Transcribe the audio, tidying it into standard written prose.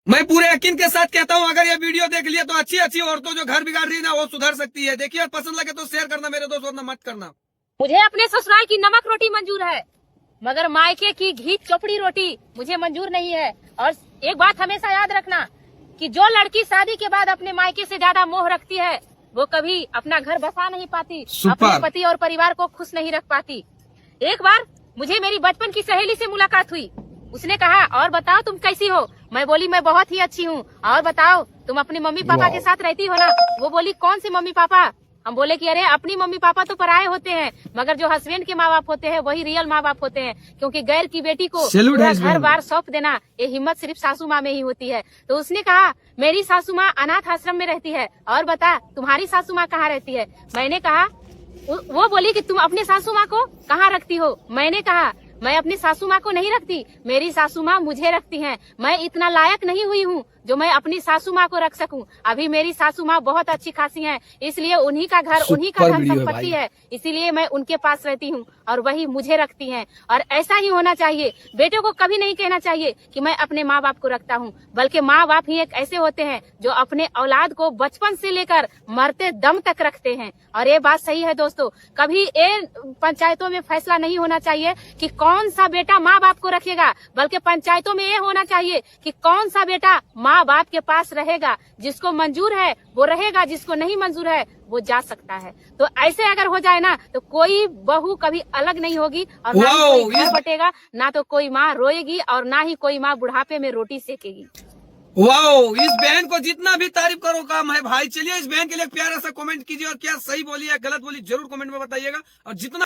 मैं पूरे यकीन के साथ कहता हूँ, अगर ये वीडियो देख लिया तो अच्छी अच्छी औरतों जो घर बिगाड़ रही है ना, वो सुधर सकती है। देखिए, पसंद लगे तो शेयर करना मेरे दोस्त, वरना मत करना। मुझे अपने ससुराल की नमक रोटी मंजूर है, मगर मायके की घी चोपड़ी रोटी मुझे मंजूर नहीं है। और एक बात हमेशा याद रखना कि जो लड़की शादी के बाद अपने मायके से ज्यादा मोह रखती है, वो कभी अपना घर बसा नहीं पाती, अपने पति और परिवार को खुश नहीं रख पाती। एक बार मुझे मेरी बचपन की सहेली से मुलाकात हुई। उसने कहा, और बताओ तुम कैसी हो? मैं बोली, मैं बहुत ही अच्छी हूँ। और बताओ, तुम अपने मम्मी पापा के साथ रहती हो ना? वो बोली, कौन से मम्मी पापा? हम बोले कि अरे, अपनी मम्मी पापा तो पराये होते हैं, मगर जो हस्बैंड के माँ बाप होते हैं वही रियल माँ बाप होते हैं। क्योंकि गैर की बेटी को पूरा घर बार सौंप देना, ये हिम्मत सिर्फ सासू माँ में ही होती है। तो उसने कहा, मेरी सासू माँ अनाथ आश्रम में रहती है। और बता, तुम्हारी सासू माँ कहाँ रहती है? मैंने कहा, वो बोली कि तुम अपने सासू माँ को कहाँ रखती हो? मैंने कहा, मैं अपनी सासू माँ को नहीं रखती, मेरी सासू माँ मुझे रखती हैं। मैं इतना लायक नहीं हुई हूँ जो मैं अपनी सासू माँ को रख सकूं। अभी मेरी सासू माँ बहुत अच्छी खासी हैं, इसलिए उन्हीं का घर, उन्हीं का धन संपत्ति है, इसीलिए मैं उनके पास रहती हूँ और वही मुझे रखती हैं। और ऐसा ही होना चाहिए। बेटे को कभी नहीं कहना चाहिए कि मैं अपने माँ बाप को रखता हूँ, बल्कि माँ बाप ही एक ऐसे होते हैं जो अपने औलाद को बचपन से लेकर मरते दम तक रखते हैं। और ये बात सही है दोस्तों। कभी ये पंचायतों में फैसला नहीं होना चाहिए कि कौन सा बेटा माँ बाप को रखेगा, बल्कि पंचायतों में ये होना चाहिए कि कौन सा बेटा माँ बाप के पास रहेगा। जिसको मंजूर है वो रहेगा, जिसको नहीं मंजूर है वो जा सकता है। तो ऐसे अगर हो जाए ना, तो कोई बहू कभी अलग नहीं होगी, और ना ही कोई घर बटेगा, ना तो कोई माँ रोएगी, और ना ही कोई माँ बुढ़ापे में रोटी सेकेगी। वाओ, इस बहन को जितना भी तारीफ करो कम है भाई। चलिए, इस बहन के लिए प्यारा सा कमेंट कीजिए, और क्या सही बोली या गलत बोली जरूर कमेंट में बताइएगा। और जितना